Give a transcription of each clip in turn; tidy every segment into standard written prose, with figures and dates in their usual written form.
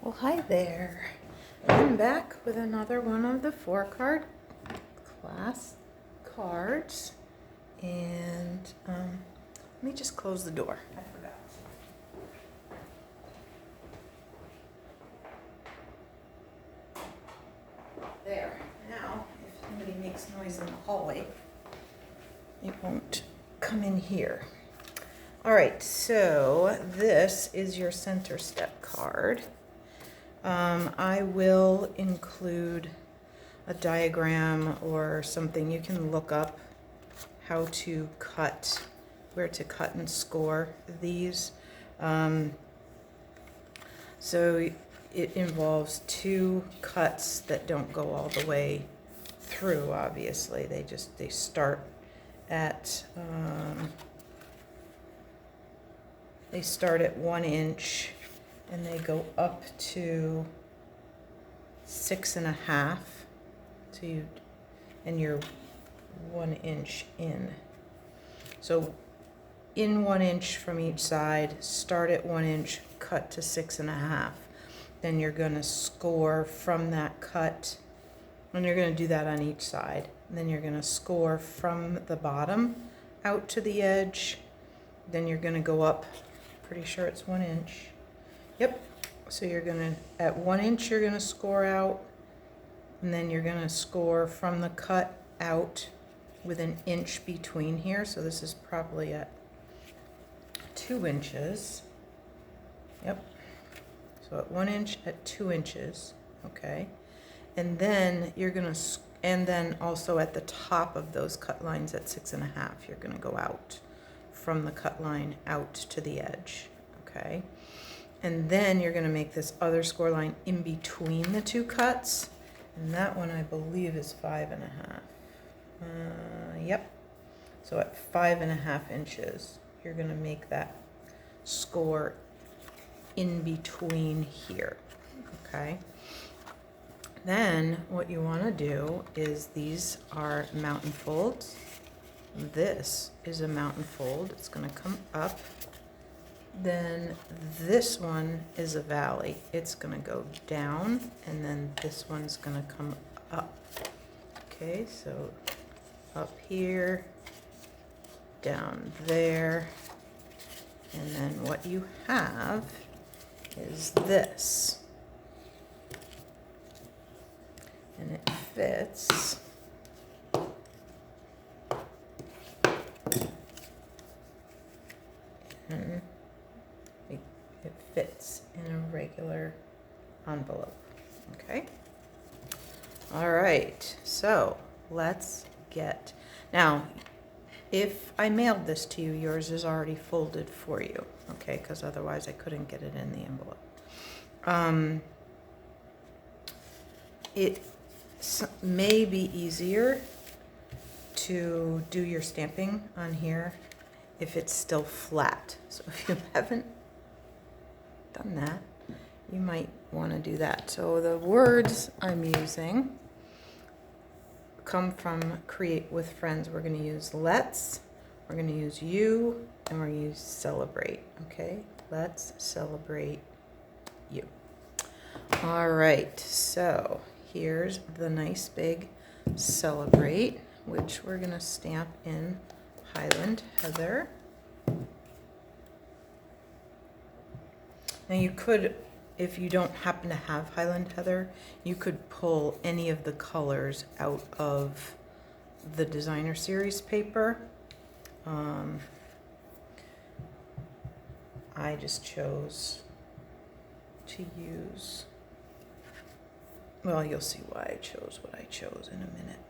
Well, hi there. I'm back with another one of the 4-card class cards. And let me just close the door. I forgot. There. Now, if somebody makes noise in the hallway, it won't come in here. All right, so this is your center step card. I will include a diagram or something. You can look up how to cut, where to cut and score these. So it involves 2 cuts that don't go all the way through, obviously. They start at 1 inch and they go up to 6.5. So you're 1 inch in. So in 1 inch from each side, start at 1 inch, cut to 6.5. Then you're going to score from that cut, and you're going to do that on each side. And then you're going to score from the bottom out to the edge. Then you're going to go up, pretty sure it's 1 inch. Yep. So you're going to, at 1 inch, you're going to score out, and then you're going to score from the cut out with 1 inch between here. So this is probably at 2 inches. Yep. So at 1 inch, at 2 inches. Okay. And then you're going to, and then also at the top of those cut lines at 6.5, you're going to go out from the cut line out to the edge. Okay. And then you're going to make this other score line in between the 2 cuts. And that one, I believe, is 5.5. Yep. So at 5.5 inches, you're going to make that score in between here. Okay. Then what you want to do is, these are mountain folds. This is a mountain fold. It's going to come up. Then this one is a valley. It's going to go down, and then this one's going to come up. Okay, so up here, down there, and then what you have is this. And it fits. And it fits in a regular envelope. Okay. All right. So let's get, now, if I mailed this to you, yours is already folded for you. Okay. Because otherwise I couldn't get it in the envelope. It may be easier to do your stamping on here if it's still flat. So if you haven't done that, you might want to do that. So the words I'm using come from Create with Friends. We're going to use let's, we're going to use you, and we're going to use celebrate. Okay, let's celebrate you. All right, so here's the nice big celebrate, which we're going to stamp in Highland Heather. Now you could, if you don't happen to have Highland Heather, you could pull any of the colors out of the designer series paper. I just chose to use, well, you'll see why I chose what I chose in a minute.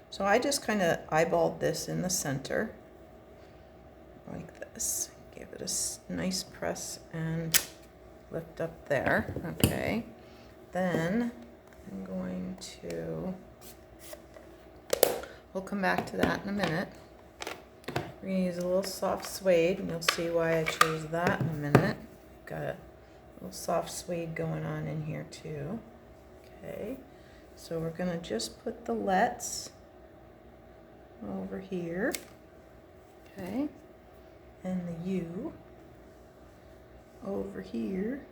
So I just kind of eyeballed this in the center like this. Give it a nice press and lift up there. Okay. Then I'm going to, we'll come back to that in a minute. We're going to use a little soft suede, and you'll see why I chose that in a minute. Got a little soft suede going on in here too. Okay. So we're going to just put the let's over here. Okay. And the U over here.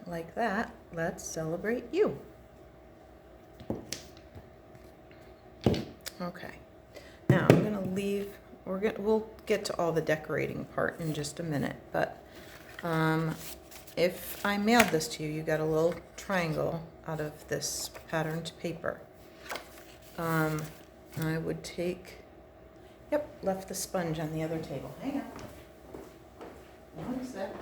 like that. Let's celebrate you. Okay, now I'm gonna leave, we'll get to all the decorating part in just a minute, but if I mailed this to you, you got a little triangle out of this patterned paper. I would take, yep, left the sponge on the other table. Hang on. One sec.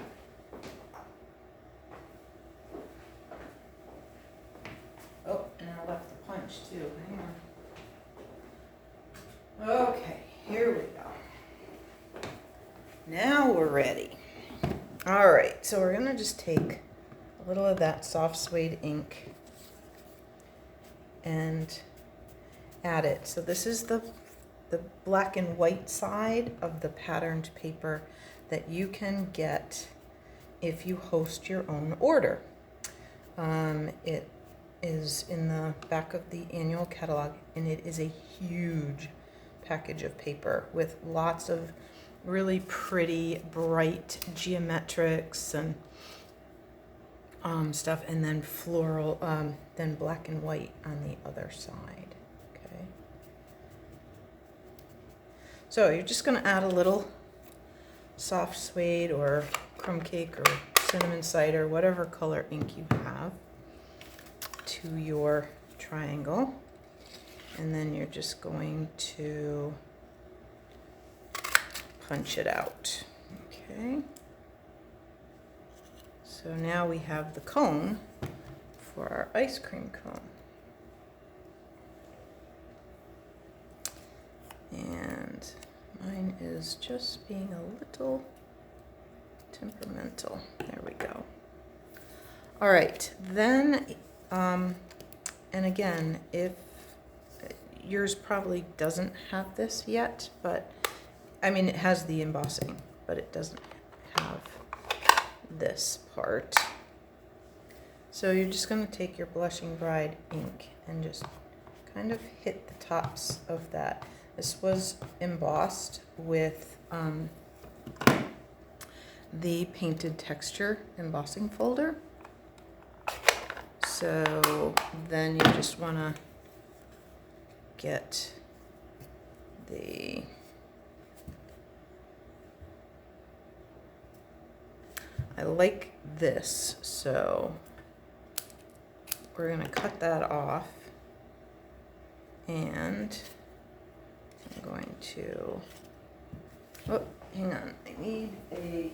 Oh, and I left the punch too. Hang on. Okay, here we go. Now we're ready. All right, so we're gonna just take a little of that soft suede ink and add it. So this is the black and white side of the patterned paper that you can get if you host your own order. It is in the back of the annual catalog, and it is a huge package of paper with lots of really pretty, bright geometrics and stuff, and then floral, then black and white on the other side. Okay. So you're just going to add a little soft suede or crumb cake or cinnamon cider, whatever color ink you have, to your triangle, and then you're just going to punch it out. Okay. So now we have the cone for our ice cream cone. And mine is just being a little temperamental. There we go. All right, then, and again, if yours probably doesn't have this yet, but I mean, it has the embossing, but it doesn't have this part. So you're just going to take your Blushing Bride ink and just kind of hit the tops of that. This was embossed with the Painted Texture embossing folder. So then you just want to get the I like this, so we're going to cut that off, and I'm going to, oh, hang on, I need a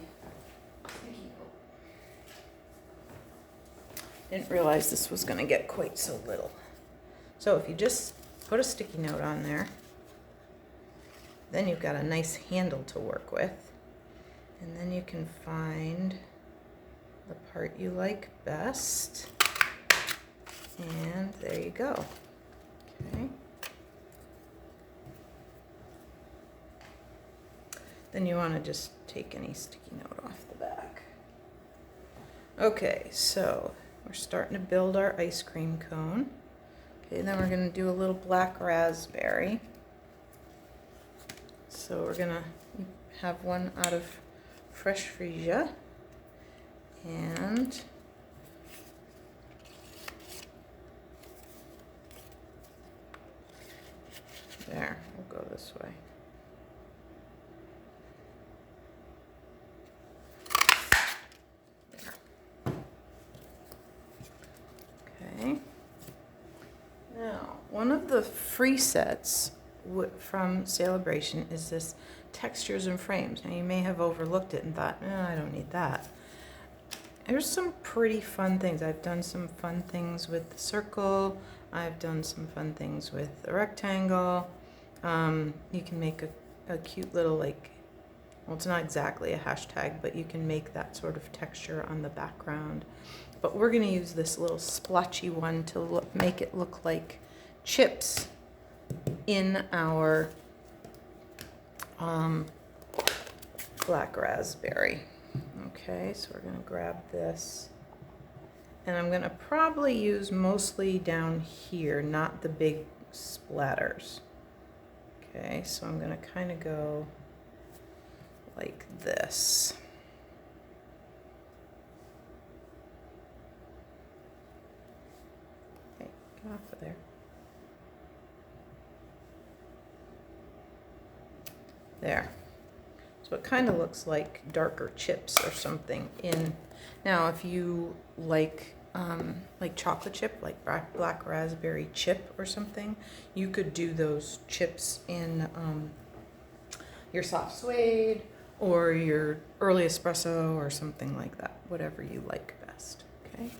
sticky note. Didn't realize this was going to get quite so little. So if you just put a sticky note on there, then you've got a nice handle to work with, and then you can find the part you like best, and there you go. Okay. Then you want to just take any sticky note off the back. Okay, so we're starting to build our ice cream cone. Okay, then we're going to do a little black raspberry. So we're going to have one out of fresh Freesia. And there, we'll go this way. There. Okay. Now, one of the free sets from Celebration is this Textures and Frames. Now, you may have overlooked it and thought, I don't need that. There's some pretty fun things. I've done some fun things with the circle. I've done some fun things with the rectangle. You can make a cute little, like, well, it's not exactly a hashtag, but you can make that sort of texture on the background. But we're going to use this little splotchy one to make it look like chips in our black raspberry. Okay, so we're going to grab this, and I'm going to probably use mostly down here, not the big splatters. Okay, so I'm going to kind of go like this. up there. There. So it kind of looks like darker chips or something in. Now, if you like chocolate chip, like black raspberry chip or something, you could do those chips in your soft suede or your early espresso or something like that, whatever you like best, okay?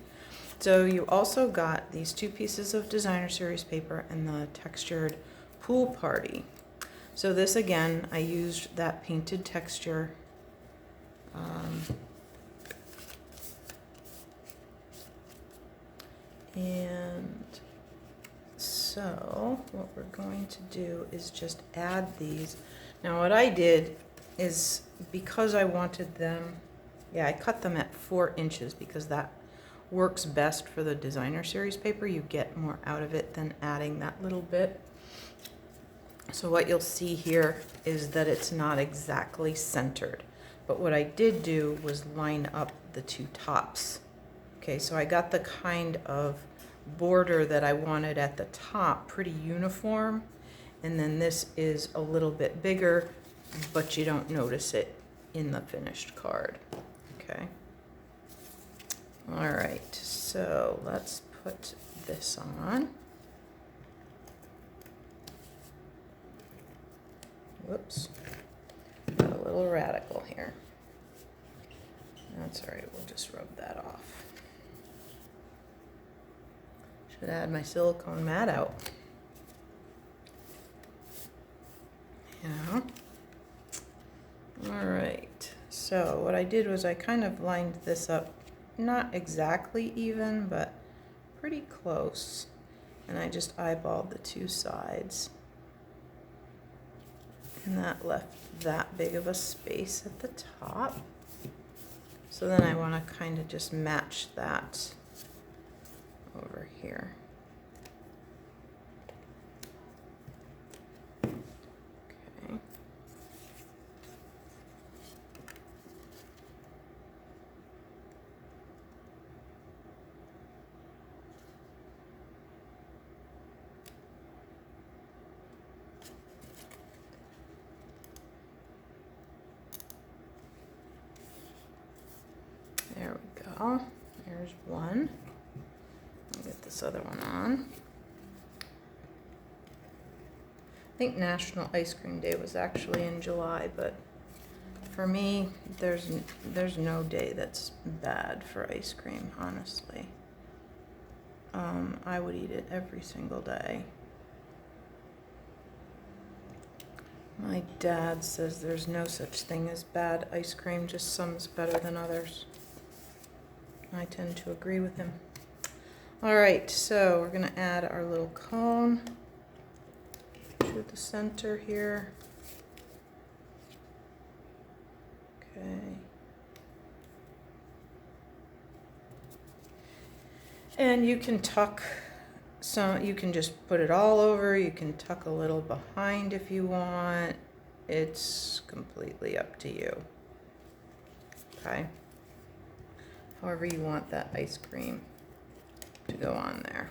So you also got these 2 pieces of designer series paper and the textured pool party. So this, again, I used that painted texture. And so what we're going to do is just add these. Now what I did is, because I wanted them, I cut them at 4 inches because that works best for the designer series paper. You get more out of it than adding that little bit. So what you'll see here is that it's not exactly centered. But what I did do was line up the 2 tops. Okay, so I got the kind of border that I wanted at the top pretty uniform. And then this is a little bit bigger, but you don't notice it in the finished card. Okay. All right, so let's put this on. Whoops, got a little radical here. That's all right, we'll just rub that off. Should add my silicone mat out. Yeah. All right, so what I did was I kind of lined this up, not exactly even, but pretty close. And I just eyeballed the 2 sides. And that left that big of a space at the top. So then I want to kind of just match that over here. Okay. There we go. There's one. I'll get this other one on. I think National Ice Cream Day was actually in July, but for me, there's no day that's bad for ice cream, honestly. I would eat it every single day. My dad says there's no such thing as bad ice cream, just some's better than others. I tend to agree with him. All right, so we're gonna add our little cone to the center here. Okay. And you can tuck some, you can just put it all over, you can tuck a little behind if you want. It's completely up to you. Okay. However you want that ice cream to go on there.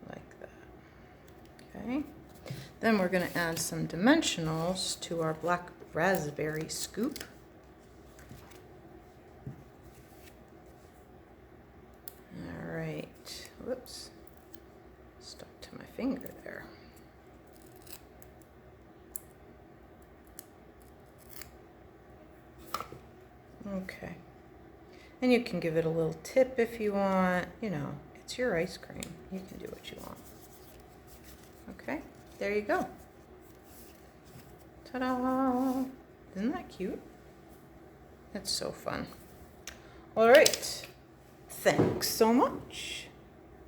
Like that. Okay. Then we're going to add some dimensionals to our black raspberry scoop. All right. Whoops. Stuck to my finger there. Okay. And you can give it a little tip if you want. You know, it's your ice cream. You can do what you want. Okay, there you go. Ta-da! Isn't that cute? That's so fun. All right. Thanks so much.